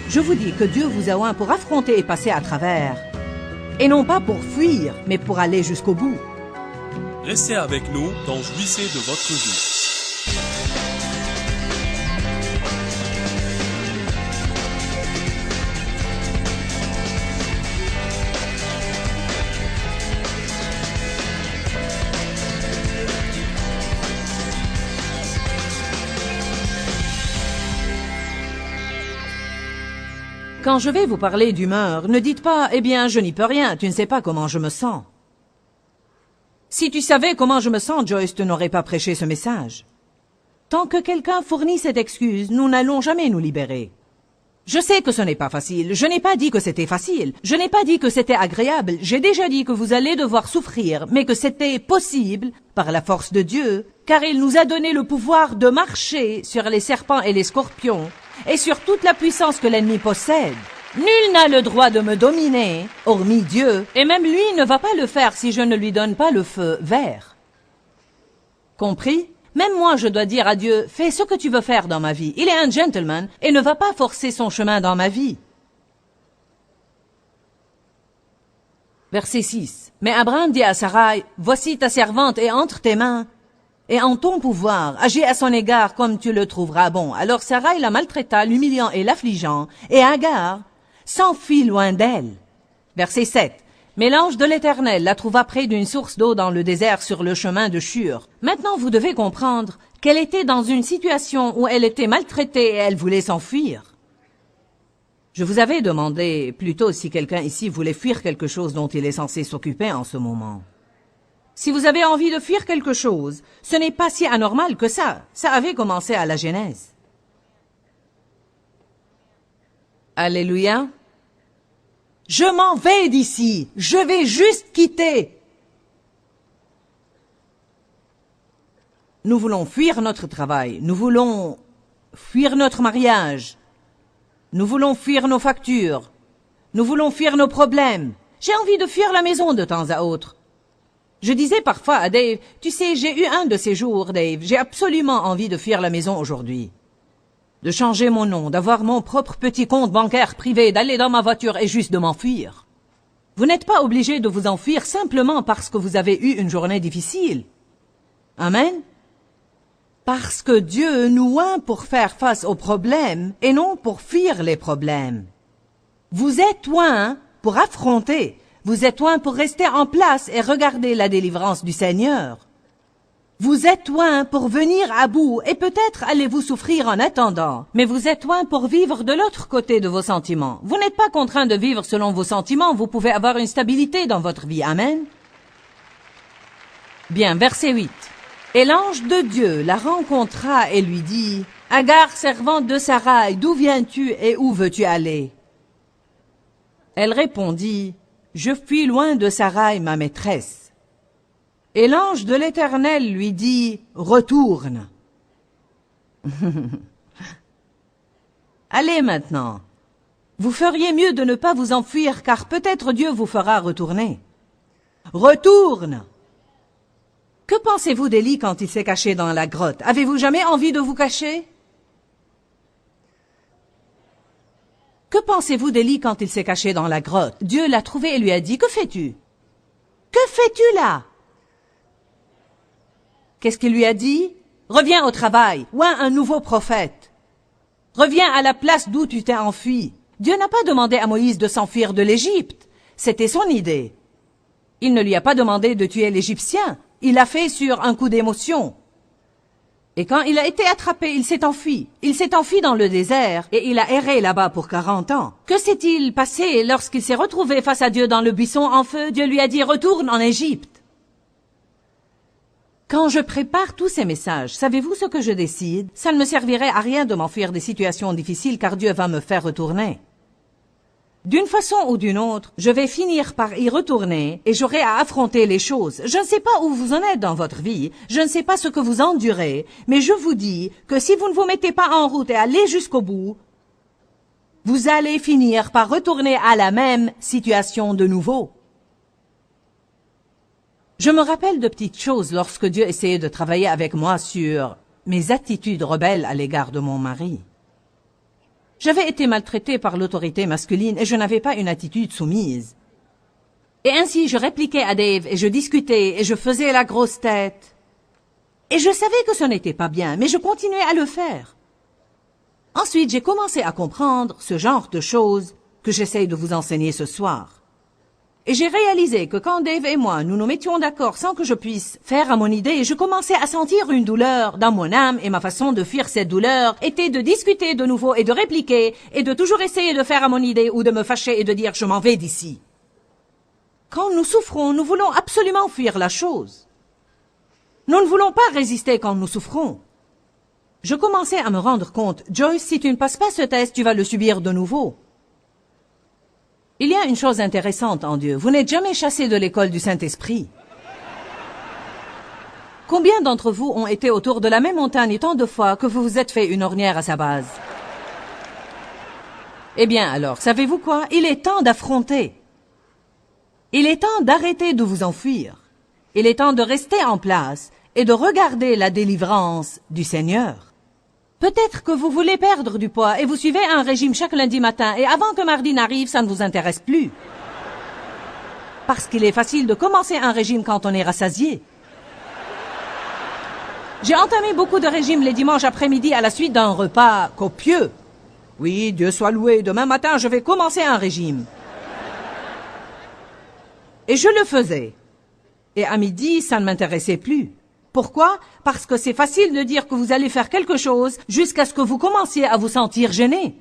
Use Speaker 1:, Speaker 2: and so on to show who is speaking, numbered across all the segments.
Speaker 1: Je vous dis que Dieu vous a oint pour affronter et passer à travers. Et non pas pour fuir, mais pour aller jusqu'au bout.
Speaker 2: Restez avec nous dans Jouissez de votre vie.
Speaker 1: Quand je vais vous parler d'humeur, ne dites pas « Eh bien, je n'y peux rien, tu ne sais pas comment je me sens ». Si tu savais comment je me sens, Joyce, tu n'aurais pas prêché ce message. Tant que quelqu'un fournit cette excuse, nous n'allons jamais nous libérer. Je sais que ce n'est pas facile, je n'ai pas dit que c'était facile, je n'ai pas dit que c'était agréable, j'ai déjà dit que vous allez devoir souffrir, mais que c'était possible, par la force de Dieu, car il nous a donné le pouvoir de marcher sur les serpents et les scorpions, et sur toute la puissance que l'ennemi possède. Nul n'a le droit de me dominer, hormis Dieu, et même lui ne va pas le faire si je ne lui donne pas le feu vert. Compris? Même moi je dois dire à Dieu, fais ce que tu veux faire dans ma vie. Il est un gentleman et ne va pas forcer son chemin dans ma vie. Verset 6. Mais Abraham dit à Sarai, voici ta servante est entre tes mains, et en ton pouvoir, agis à son égard comme tu le trouveras bon. Alors Sarai la maltraita, l'humiliant et l'affligeant, et Agar s'enfuit loin d'elle. Verset 7. Mais l'ange de l'Éternel la trouva près d'une source d'eau dans le désert sur le chemin de Shur. Maintenant vous devez comprendre qu'elle était dans une situation où elle était maltraitée et elle voulait s'enfuir. Je vous avais demandé plutôt si quelqu'un ici voulait fuir quelque chose dont il est censé s'occuper en ce moment. Si vous avez envie de fuir quelque chose, ce n'est pas si anormal que ça. Ça avait commencé à la Genèse. Alléluia. Je m'en vais d'ici. Je vais juste quitter. Nous voulons fuir notre travail. Nous voulons fuir notre mariage. Nous voulons fuir nos factures. Nous voulons fuir nos problèmes. J'ai envie de fuir la maison de temps à autre. Je disais parfois à Dave, tu sais, j'ai eu un de ces jours, Dave. J'ai absolument envie de fuir la maison aujourd'hui. De changer mon nom, d'avoir mon propre petit compte bancaire privé, d'aller dans ma voiture et juste de m'enfuir. Vous n'êtes pas obligé de vous enfuir simplement parce que vous avez eu une journée difficile. Amen. Parce que Dieu nous oint pour faire face aux problèmes et non pour fuir les problèmes. Vous êtes oint pour affronter. Vous êtes oint pour rester en place et regarder la délivrance du Seigneur. Vous êtes oint pour venir à bout et peut-être allez-vous souffrir en attendant. Mais vous êtes oint pour vivre de l'autre côté de vos sentiments. Vous n'êtes pas contraint de vivre selon vos sentiments. Vous pouvez avoir une stabilité dans votre vie. Amen. Bien, verset 8. Et l'ange de Dieu la rencontra et lui dit, « Agar, servante de Sarai, d'où viens-tu et où veux-tu aller ?» Elle répondit, « Je fuis loin de Sarai, ma maîtresse. » Et l'ange de l'Éternel lui dit, « Retourne. » Allez maintenant. Vous feriez mieux de ne pas vous enfuir, car peut-être Dieu vous fera retourner. Retourne. Que pensez-vous d'Élie quand il s'est caché dans la grotte? Avez-vous jamais envie de vous cacher? Que pensez-vous d'Élie quand il s'est caché dans la grotte? Dieu l'a trouvé et lui a dit, « Que fais-tu? Que fais-tu là? » Qu'est-ce qu'il lui a dit? « Reviens au travail, oint un nouveau prophète. Reviens à la place d'où tu t'es enfui. » Dieu n'a pas demandé à Moïse de s'enfuir de l'Égypte. C'était son idée. Il ne lui a pas demandé de tuer l'Égyptien. Il l'a fait sur un coup d'émotion. Et quand il a été attrapé, il s'est enfui. Il s'est enfui dans le désert et il a erré là-bas pour 40 ans. Que s'est-il passé lorsqu'il s'est retrouvé face à Dieu dans le buisson en feu? Dieu lui a dit « Retourne en Égypte. » Quand je prépare tous ces messages, savez-vous ce que je décide? Ça ne me servirait à rien de m'enfuir des situations difficiles car Dieu va me faire retourner. D'une façon ou d'une autre, je vais finir par y retourner et j'aurai à affronter les choses. Je ne sais pas où vous en êtes dans votre vie, je ne sais pas ce que vous endurez, mais je vous dis que si vous ne vous mettez pas en route et allez jusqu'au bout, vous allez finir par retourner à la même situation de nouveau. Je me rappelle de petites choses lorsque Dieu essayait de travailler avec moi sur mes attitudes rebelles à l'égard de mon mari. J'avais été maltraitée par l'autorité masculine et je n'avais pas une attitude soumise. Et ainsi, je répliquais à Dave et je discutais et je faisais la grosse tête. Et je savais que ce n'était pas bien, mais je continuais à le faire. Ensuite, j'ai commencé à comprendre ce genre de choses que j'essaye de vous enseigner ce soir. Et j'ai réalisé que quand Dave et moi, nous nous mettions d'accord sans que je puisse faire à mon idée, je commençais à sentir une douleur dans mon âme et ma façon de fuir cette douleur était de discuter de nouveau et de répliquer et de toujours essayer de faire à mon idée ou de me fâcher et de dire « je m'en vais d'ici ». Quand nous souffrons, nous voulons absolument fuir la chose. Nous ne voulons pas résister quand nous souffrons. Je commençais à me rendre compte, Joyce, si tu ne passes pas ce test, tu vas le subir de nouveau. Il y a une chose intéressante en Dieu. Vous n'êtes jamais chassé de l'école du Saint-Esprit. Combien d'entre vous ont été autour de la même montagne tant de fois que vous vous êtes fait une ornière à sa base? Eh bien alors, savez-vous quoi? Il est temps d'affronter. Il est temps d'arrêter de vous enfuir. Il est temps de rester en place et de regarder la délivrance du Seigneur. Peut-être que vous voulez perdre du poids et vous suivez un régime chaque lundi matin et avant que mardi n'arrive, ça ne vous intéresse plus. Parce qu'il est facile de commencer un régime quand on est rassasié. J'ai entamé beaucoup de régimes les dimanches après-midi à la suite d'un repas copieux. Oui, Dieu soit loué, demain matin je vais commencer un régime. Et je le faisais. Et à midi, ça ne m'intéressait plus. Pourquoi? Parce que c'est facile de dire que vous allez faire quelque chose jusqu'à ce que vous commenciez à vous sentir gêné.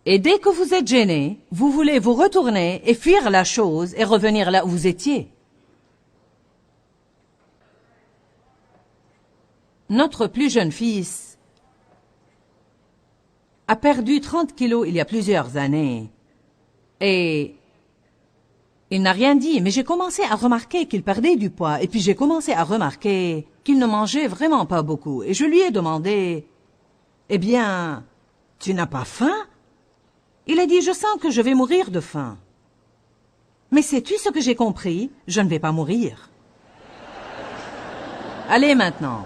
Speaker 1: Et dès que vous êtes gêné, vous voulez vous retourner et fuir la chose et revenir là où vous étiez. Notre plus jeune fils a perdu 30 kilos il y a plusieurs années. Et il n'a rien dit, mais j'ai commencé à remarquer qu'il perdait du poids. Et puis j'ai commencé à remarquer qu'il ne mangeait vraiment pas beaucoup. Et je lui ai demandé, « Eh bien, tu n'as pas faim ?» Il a dit, « Je sens que je vais mourir de faim. » Mais sais-tu ce que j'ai compris? Je ne vais pas mourir. Allez maintenant.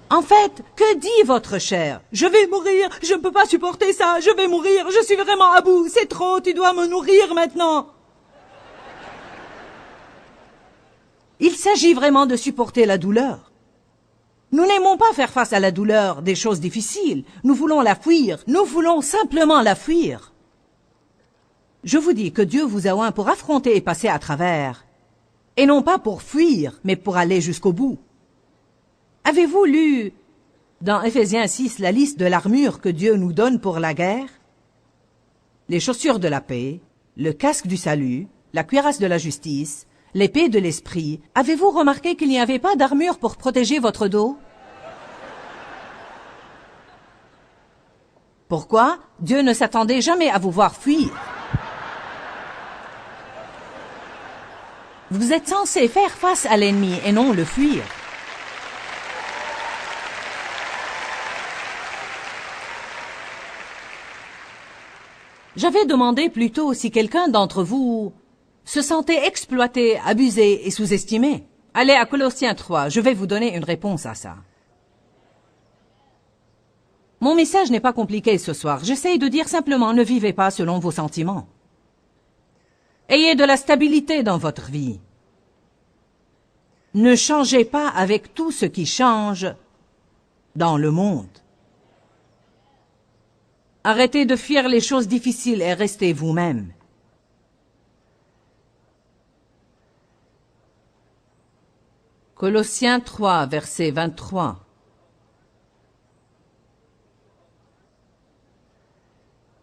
Speaker 1: En fait, que dit votre chair? Je vais mourir, je ne peux pas supporter ça, je vais mourir, je suis vraiment à bout, c'est trop, tu dois me nourrir maintenant. Il s'agit vraiment de supporter la douleur. Nous n'aimons pas faire face à la douleur des choses difficiles. Nous voulons la fuir. Nous voulons simplement la fuir. Je vous dis que Dieu vous a oint pour affronter et passer à travers. Et non pas pour fuir, mais pour aller jusqu'au bout. Avez-vous lu dans Éphésiens 6 la liste de l'armure que Dieu nous donne pour la guerre? Les chaussures de la paix, le casque du salut, la cuirasse de la justice, l'épée de l'esprit. Avez-vous remarqué qu'il n'y avait pas d'armure pour protéger votre dos? Pourquoi? Dieu ne s'attendait jamais à vous voir fuir. Vous êtes censé faire face à l'ennemi et non le fuir. J'avais demandé plutôt si quelqu'un d'entre vous se sentait exploité, abusé et sous-estimé. Allez à Colossiens 3, je vais vous donner une réponse à ça. Mon message n'est pas compliqué ce soir. J'essaye de dire simplement ne vivez pas selon vos sentiments. Ayez de la stabilité dans votre vie. Ne changez pas avec tout ce qui change dans le monde. Arrêtez de fuir les choses difficiles et restez vous-même. Colossiens 3, verset 23.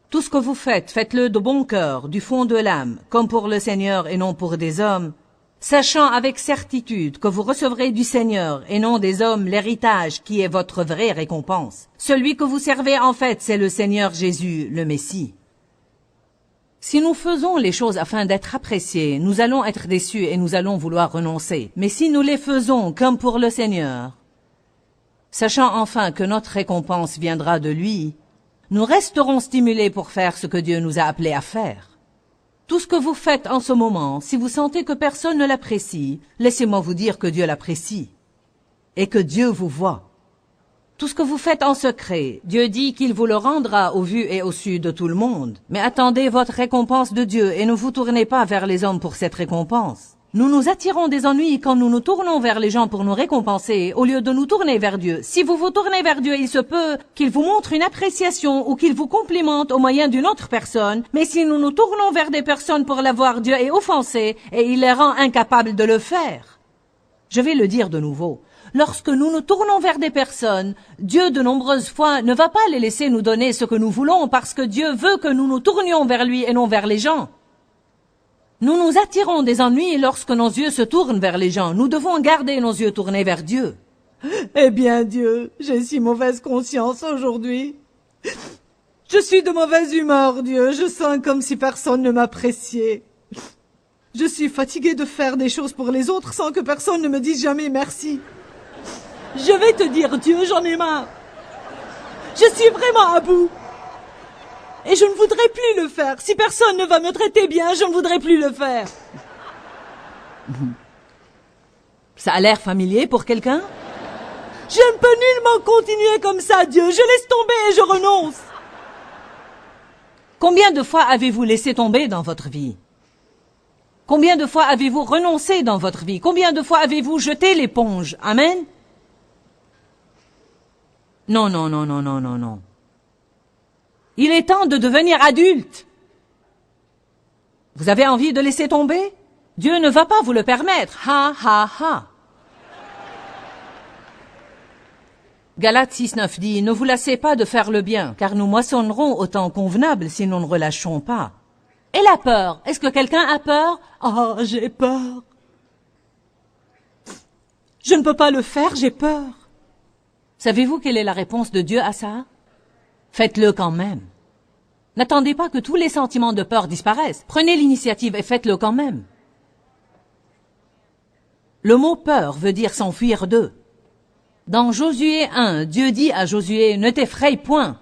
Speaker 1: Tout ce que vous faites, faites-le de bon cœur, du fond de l'âme, comme pour le Seigneur et non pour des hommes, sachant avec certitude que vous recevrez du Seigneur et non des hommes l'héritage qui est votre vraie récompense. Celui que vous servez en fait, c'est le Seigneur Jésus, le Messie. Si nous faisons les choses afin d'être appréciés, nous allons être déçus et nous allons vouloir renoncer. Mais si nous les faisons comme pour le Seigneur, sachant enfin que notre récompense viendra de lui, nous resterons stimulés pour faire ce que Dieu nous a appelés à faire. Tout ce que vous faites en ce moment, si vous sentez que personne ne l'apprécie, laissez-moi vous dire que Dieu l'apprécie et que Dieu vous voit. Tout ce que vous faites en secret, Dieu dit qu'il vous le rendra au vu et au su de tout le monde. Mais attendez votre récompense de Dieu et ne vous tournez pas vers les hommes pour cette récompense. Nous nous attirons des ennuis quand nous nous tournons vers les gens pour nous récompenser, au lieu de nous tourner vers Dieu. Si vous vous tournez vers Dieu, il se peut qu'il vous montre une appréciation ou qu'il vous complimente au moyen d'une autre personne. Mais si nous nous tournons vers des personnes pour l'avoir, Dieu est offensé et il les rend incapables de le faire. Je vais le dire de nouveau. Lorsque nous nous tournons vers des personnes, Dieu de nombreuses fois ne va pas les laisser nous donner ce que nous voulons parce que Dieu veut que nous nous tournions vers lui et non vers les gens. Nous nous attirons des ennuis lorsque nos yeux se tournent vers les gens. Nous devons garder nos yeux tournés vers Dieu.
Speaker 3: Eh bien, Dieu, j'ai si mauvaise conscience aujourd'hui. Je suis de mauvaise humeur, Dieu. Je sens comme si personne ne m'appréciait. Je suis fatiguée de faire des choses pour les autres sans que personne ne me dise jamais merci. Je vais te dire, Dieu, j'en ai marre. Je suis vraiment à bout. Et je ne voudrais plus le faire. Si personne ne va me traiter bien, je ne voudrais plus le faire.
Speaker 1: Ça a l'air familier pour quelqu'un?
Speaker 3: Je ne peux nullement continuer comme ça, Dieu. Je laisse tomber et je renonce.
Speaker 1: Combien de fois avez-vous laissé tomber dans votre vie? Combien de fois avez-vous renoncé dans votre vie? Combien de fois avez-vous jeté l'éponge? Amen? Non, non, non, non, non, non, non. Il est temps de devenir adulte. Vous avez envie de laisser tomber? Dieu ne va pas vous le permettre. Ha, ha, ha. Galates 6.9 dit, ne vous lassez pas de faire le bien, car nous moissonnerons au temps convenable si nous ne relâchons pas. Et la peur? Est-ce que quelqu'un a peur?
Speaker 3: Oh, j'ai peur. Je ne peux pas le faire, j'ai peur.
Speaker 1: Savez-vous quelle est la réponse de Dieu à ça? Faites-le quand même. N'attendez pas que tous les sentiments de peur disparaissent. Prenez l'initiative et faites-le quand même. Le mot peur veut dire s'enfuir d'eux. Dans Josué 1, Dieu dit à Josué, ne t'effraie point.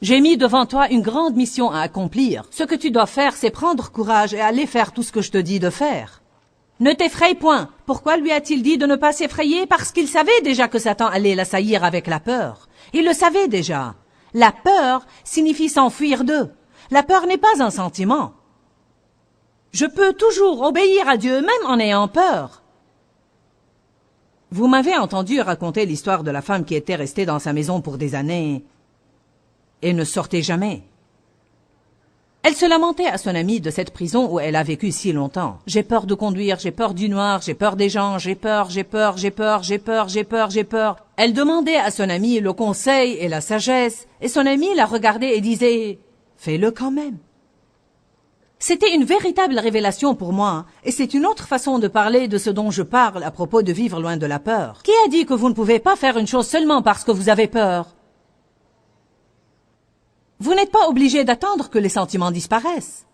Speaker 1: J'ai mis devant toi une grande mission à accomplir. Ce que tu dois faire, c'est prendre courage et aller faire tout ce que je te dis de faire. Ne t'effraie point. Pourquoi lui a-t-il dit de ne pas s'effrayer? Parce qu'il savait déjà que Satan allait l'assaillir avec la peur. Il le savait déjà. La peur signifie s'enfuir d'eux. La peur n'est pas un sentiment. Je peux toujours obéir à Dieu, même en ayant peur. Vous m'avez entendu raconter l'histoire de la femme qui était restée dans sa maison pour des années et ne sortait jamais. Elle se lamentait à son amie de cette prison où elle a vécu si longtemps. J'ai peur de conduire, j'ai peur du noir, j'ai peur des gens, j'ai peur, j'ai peur, j'ai peur, j'ai peur, j'ai peur, j'ai peur. Elle demandait à son amie le conseil et la sagesse, et son amie la regardait et disait « Fais-le quand même ». C'était une véritable révélation pour moi, et c'est une autre façon de parler de ce dont je parle à propos de vivre loin de la peur. Qui a dit que vous ne pouvez pas faire une chose seulement parce que vous avez peur? Vous n'êtes pas obligé d'attendre que les sentiments disparaissent.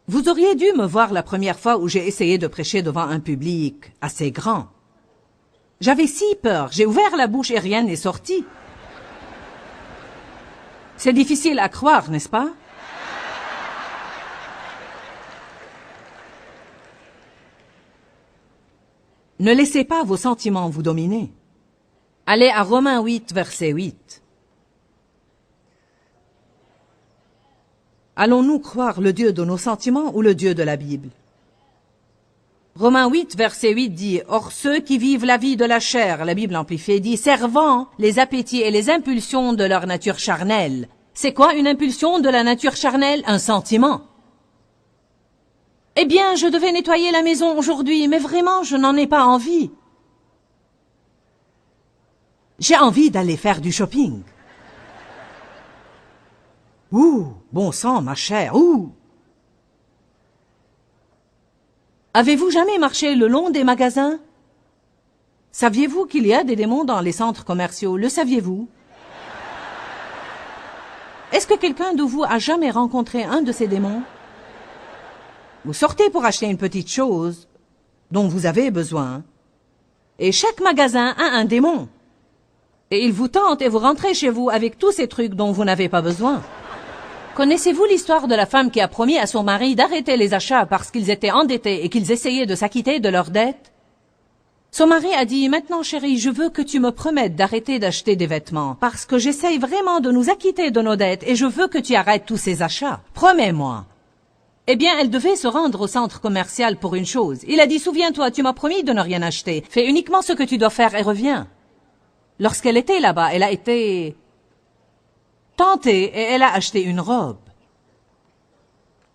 Speaker 1: Vous auriez dû me voir la première fois où j'ai essayé de prêcher devant un public assez grand. J'avais si peur, j'ai ouvert la bouche et rien n'est sorti. C'est difficile à croire, n'est-ce pas? Ne laissez pas vos sentiments vous dominer. Allez à Romains 8, verset 8. Allons-nous croire le Dieu de nos sentiments ou le Dieu de la Bible? Romains 8, verset 8 dit « Or ceux qui vivent la vie de la chair, la Bible amplifiée dit, servant les appétits et les impulsions de leur nature charnelle. » C'est quoi une impulsion de la nature charnelle? Un sentiment. Eh bien, je devais nettoyer la maison aujourd'hui, mais vraiment, je n'en ai pas envie. J'ai envie d'aller faire du shopping. Ouh, bon sang, ma chère, ouh! Avez-vous jamais marché le long des magasins? Saviez-vous qu'il y a des démons dans les centres commerciaux? Le saviez-vous? Est-ce que quelqu'un de vous a jamais rencontré un de ces démons? Vous sortez pour acheter une petite chose dont vous avez besoin, et chaque magasin a un démon. Et il vous tente et vous rentrez chez vous avec tous ces trucs dont vous n'avez pas besoin. Connaissez-vous l'histoire de la femme qui a promis à son mari d'arrêter les achats parce qu'ils étaient endettés et qu'ils essayaient de s'acquitter de leurs dettes? Son mari a dit, maintenant chérie, je veux que tu me promettes d'arrêter d'acheter des vêtements, parce que j'essaye vraiment de nous acquitter de nos dettes et je veux que tu arrêtes tous ces achats. Promets-moi. Eh bien, elle devait se rendre au centre commercial pour une chose. Il a dit, souviens-toi, tu m'as promis de ne rien acheter. Fais uniquement ce que tu dois faire et reviens. Lorsqu'elle était là-bas, elle a été tentée et elle a acheté une robe.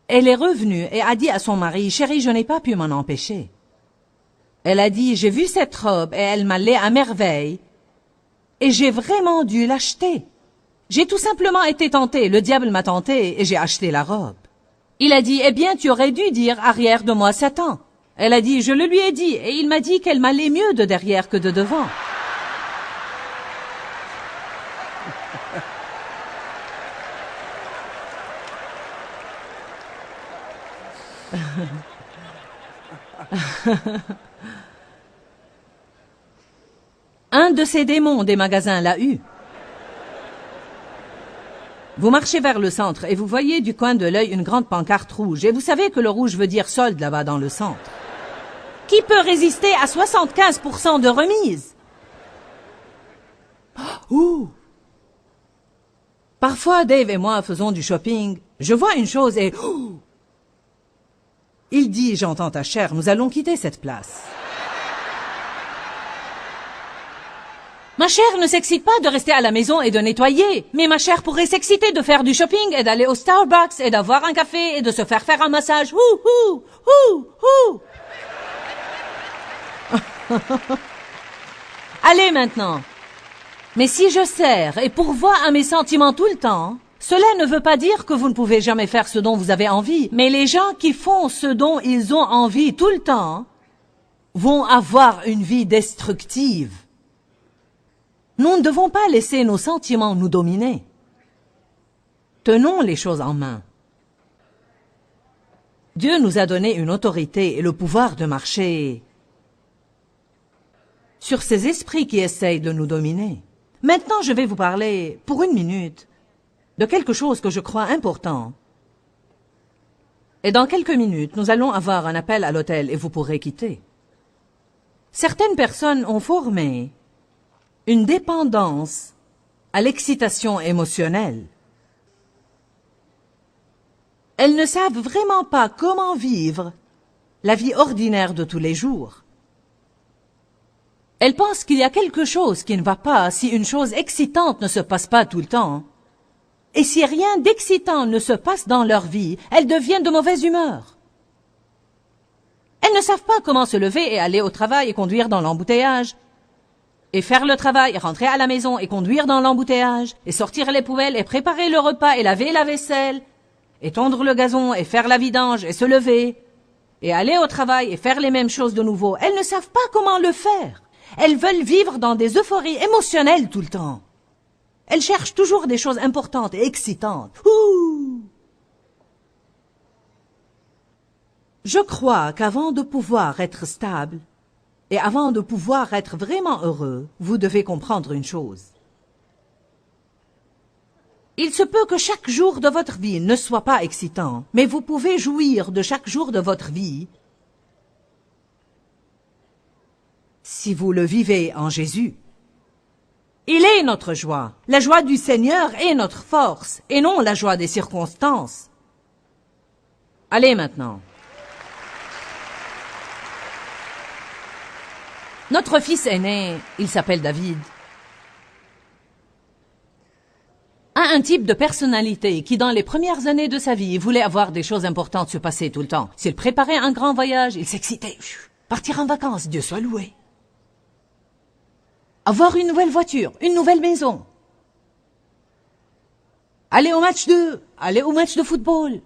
Speaker 1: Elle est revenue et a dit à son mari, chérie, je n'ai pas pu m'en empêcher. Elle a dit, j'ai vu cette robe et elle m'allait à merveille et j'ai vraiment dû l'acheter. J'ai tout simplement été tentée, le diable m'a tentée et j'ai acheté la robe. Il a dit, eh bien, tu aurais dû dire arrière de moi Satan. Elle a dit, je le lui ai dit et il m'a dit qu'elle m'allait mieux de derrière que de devant. Un de ces démons des magasins l'a eu. Vous marchez vers le centre et vous voyez du coin de l'œil une grande pancarte rouge. Et vous savez que le rouge veut dire solde là-bas dans le centre. Qui peut résister à 75% de remise? Ouh! Parfois, Dave et moi faisons du shopping. Je vois une chose et... ouh! Il dit, j'entends ta chère, nous allons quitter cette place. Ma chère ne s'excite pas de rester à la maison et de nettoyer. Mais ma chère pourrait s'exciter de faire du shopping et d'aller au Starbucks et d'avoir un café et de se faire un massage. Ouh, ouh, ouh, ouh. Allez maintenant. Mais si je sers et pourvois à mes sentiments tout le temps, cela ne veut pas dire que vous ne pouvez jamais faire ce dont vous avez envie. Mais les gens qui font ce dont ils ont envie tout le temps vont avoir une vie destructive. Nous ne devons pas laisser nos sentiments nous dominer. Tenons les choses en main. Dieu nous a donné une autorité et le pouvoir de marcher sur ces esprits qui essayent de nous dominer. Maintenant, je vais vous parler, pour une minute, de quelque chose que je crois important. Et dans quelques minutes, nous allons avoir un appel à l'hôtel et vous pourrez quitter. Certaines personnes ont formé une dépendance à l'excitation émotionnelle. Elles ne savent vraiment pas comment vivre la vie ordinaire de tous les jours. Elles pensent qu'il y a quelque chose qui ne va pas si une chose excitante ne se passe pas tout le temps. Et si rien d'excitant ne se passe dans leur vie, elles deviennent de mauvaise humeur. Elles ne savent pas comment se lever et aller au travail et conduire dans l'embouteillage. Et faire le travail, et rentrer à la maison, et conduire dans l'embouteillage, et sortir les poubelles, et préparer le repas, et laver la vaisselle, et tondre le gazon, et faire la vidange, et se lever, et aller au travail, et faire les mêmes choses de nouveau. Elles ne savent pas comment le faire. Elles veulent vivre dans des euphories émotionnelles tout le temps. Elles cherchent toujours des choses importantes et excitantes. Ouh! Je crois qu'avant de pouvoir être stable, et avant de pouvoir être vraiment heureux, vous devez comprendre une chose. Il se peut que chaque jour de votre vie ne soit pas excitant, mais vous pouvez jouir de chaque jour de votre vie si vous le vivez en Jésus. Il est notre joie. La joie du Seigneur est notre force, et non la joie des circonstances. Allez maintenant. Notre fils aîné, il s'appelle David, a un type de personnalité qui, dans les premières années de sa vie, voulait avoir des choses importantes se passer tout le temps. S'il préparait un grand voyage, il s'excitait. Partir en vacances, Dieu soit loué. Avoir une nouvelle voiture, une nouvelle maison. Aller au match de football.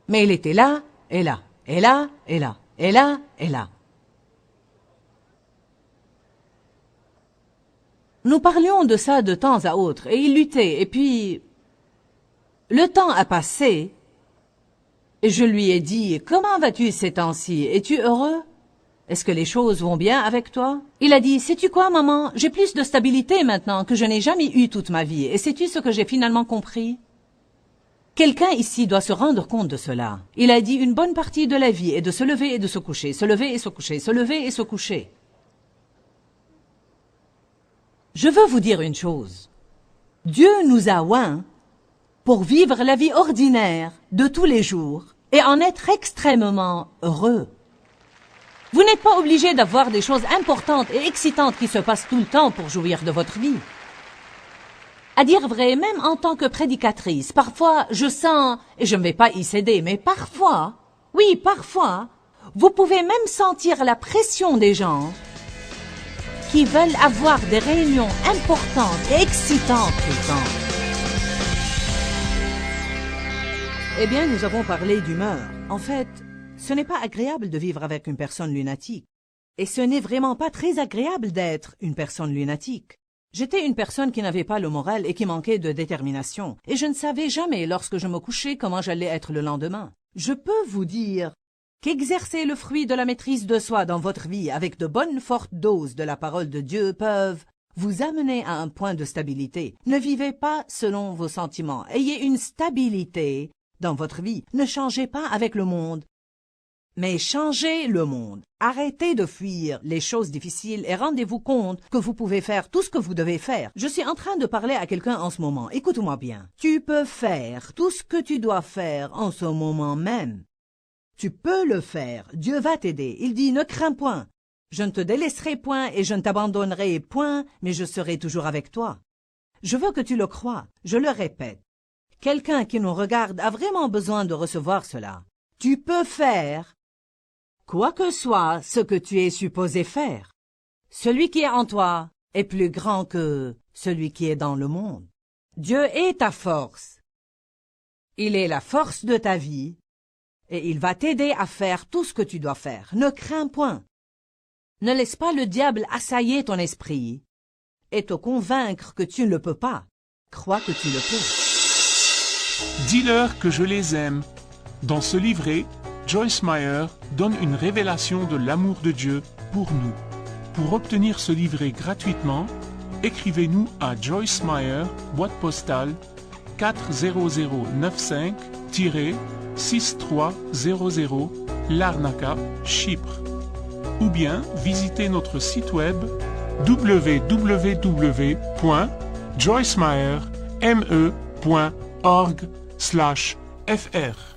Speaker 1: Mais il était là, et là, et là, et là, et là, et là. Nous parlions de ça de temps à autre, et il luttait, et puis... Le temps a passé, et je lui ai dit, « Comment vas-tu ces temps-ci? Es-tu heureux? Est-ce que les choses vont bien avec toi? » Il a dit, « Sais-tu quoi, maman? J'ai plus de stabilité maintenant que je n'ai jamais eu toute ma vie, et sais-tu ce que j'ai finalement compris? » Quelqu'un ici doit se rendre compte de cela. Il a dit, une bonne partie de la vie est de se lever et de se coucher, se lever et se coucher, se lever et se coucher. Je veux vous dire une chose. Dieu nous a oints pour vivre la vie ordinaire de tous les jours et en être extrêmement heureux. Vous n'êtes pas obligé d'avoir des choses importantes et excitantes qui se passent tout le temps pour jouir de votre vie. À dire vrai, même en tant que prédicatrice, parfois je sens, et je ne vais pas y céder, mais parfois, oui, parfois, vous pouvez même sentir la pression des gens qui veulent avoir des réunions importantes et excitantes tout le temps. Eh bien, nous avons parlé d'humeur. En fait, ce n'est pas agréable de vivre avec une personne lunatique. Et ce n'est vraiment pas très agréable d'être une personne lunatique. J'étais une personne qui n'avait pas le moral et qui manquait de détermination. Et je ne savais jamais, lorsque je me couchais, comment j'allais être le lendemain. Je peux vous dire qu'exercer le fruit de la maîtrise de soi dans votre vie avec de bonnes fortes doses de la parole de Dieu peuvent vous amener à un point de stabilité. Ne vivez pas selon vos sentiments. Ayez une stabilité dans votre vie. Ne changez pas avec le monde, mais changez le monde. Arrêtez de fuir les choses difficiles et rendez-vous compte que vous pouvez faire tout ce que vous devez faire. Je suis en train de parler à quelqu'un en ce moment. Écoute-moi bien. Tu peux faire tout ce que tu dois faire en ce moment même. Tu peux le faire. Dieu va t'aider. Il dit, ne crains point. Je ne te délaisserai point et je ne t'abandonnerai point, mais je serai toujours avec toi. Je veux que tu le crois. Je le répète. Quelqu'un qui nous regarde a vraiment besoin de recevoir cela. Tu peux faire quoi que soit ce que tu es supposé faire. Celui qui est en toi est plus grand que celui qui est dans le monde. Dieu est ta force. Il est la force de ta vie et il va t'aider à faire tout ce que tu dois faire. Ne crains point. Ne laisse pas le diable assailler ton esprit et te convaincre que tu ne le peux pas. Crois que tu le peux.
Speaker 4: Dis-leur que je les aime. Dans ce livret, Joyce Meyer donne une révélation de l'amour de Dieu pour nous. Pour obtenir ce livret gratuitement, écrivez-nous à Joyce Meyer, boîte postale 40095-6300, Larnaca, Chypre. Ou bien visitez notre site web www.joycemeyer.org/fr.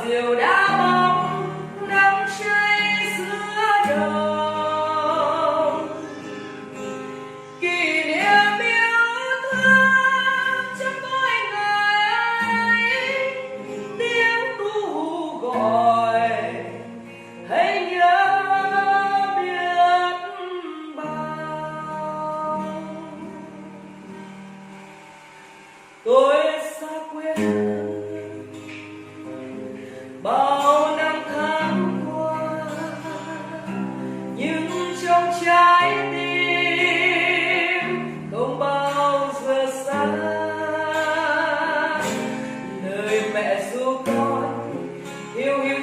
Speaker 5: rượu đã bóng đắm say giữa đồng, kỷ niệm yêu thương trong mỗi ngày, tiếng ru gọi hãy nhớ biết bao. Tôi xa quê bao năm tháng qua, nhưng trong trái tim không bao giờ xa. Lời mẹ ru con hiu hiu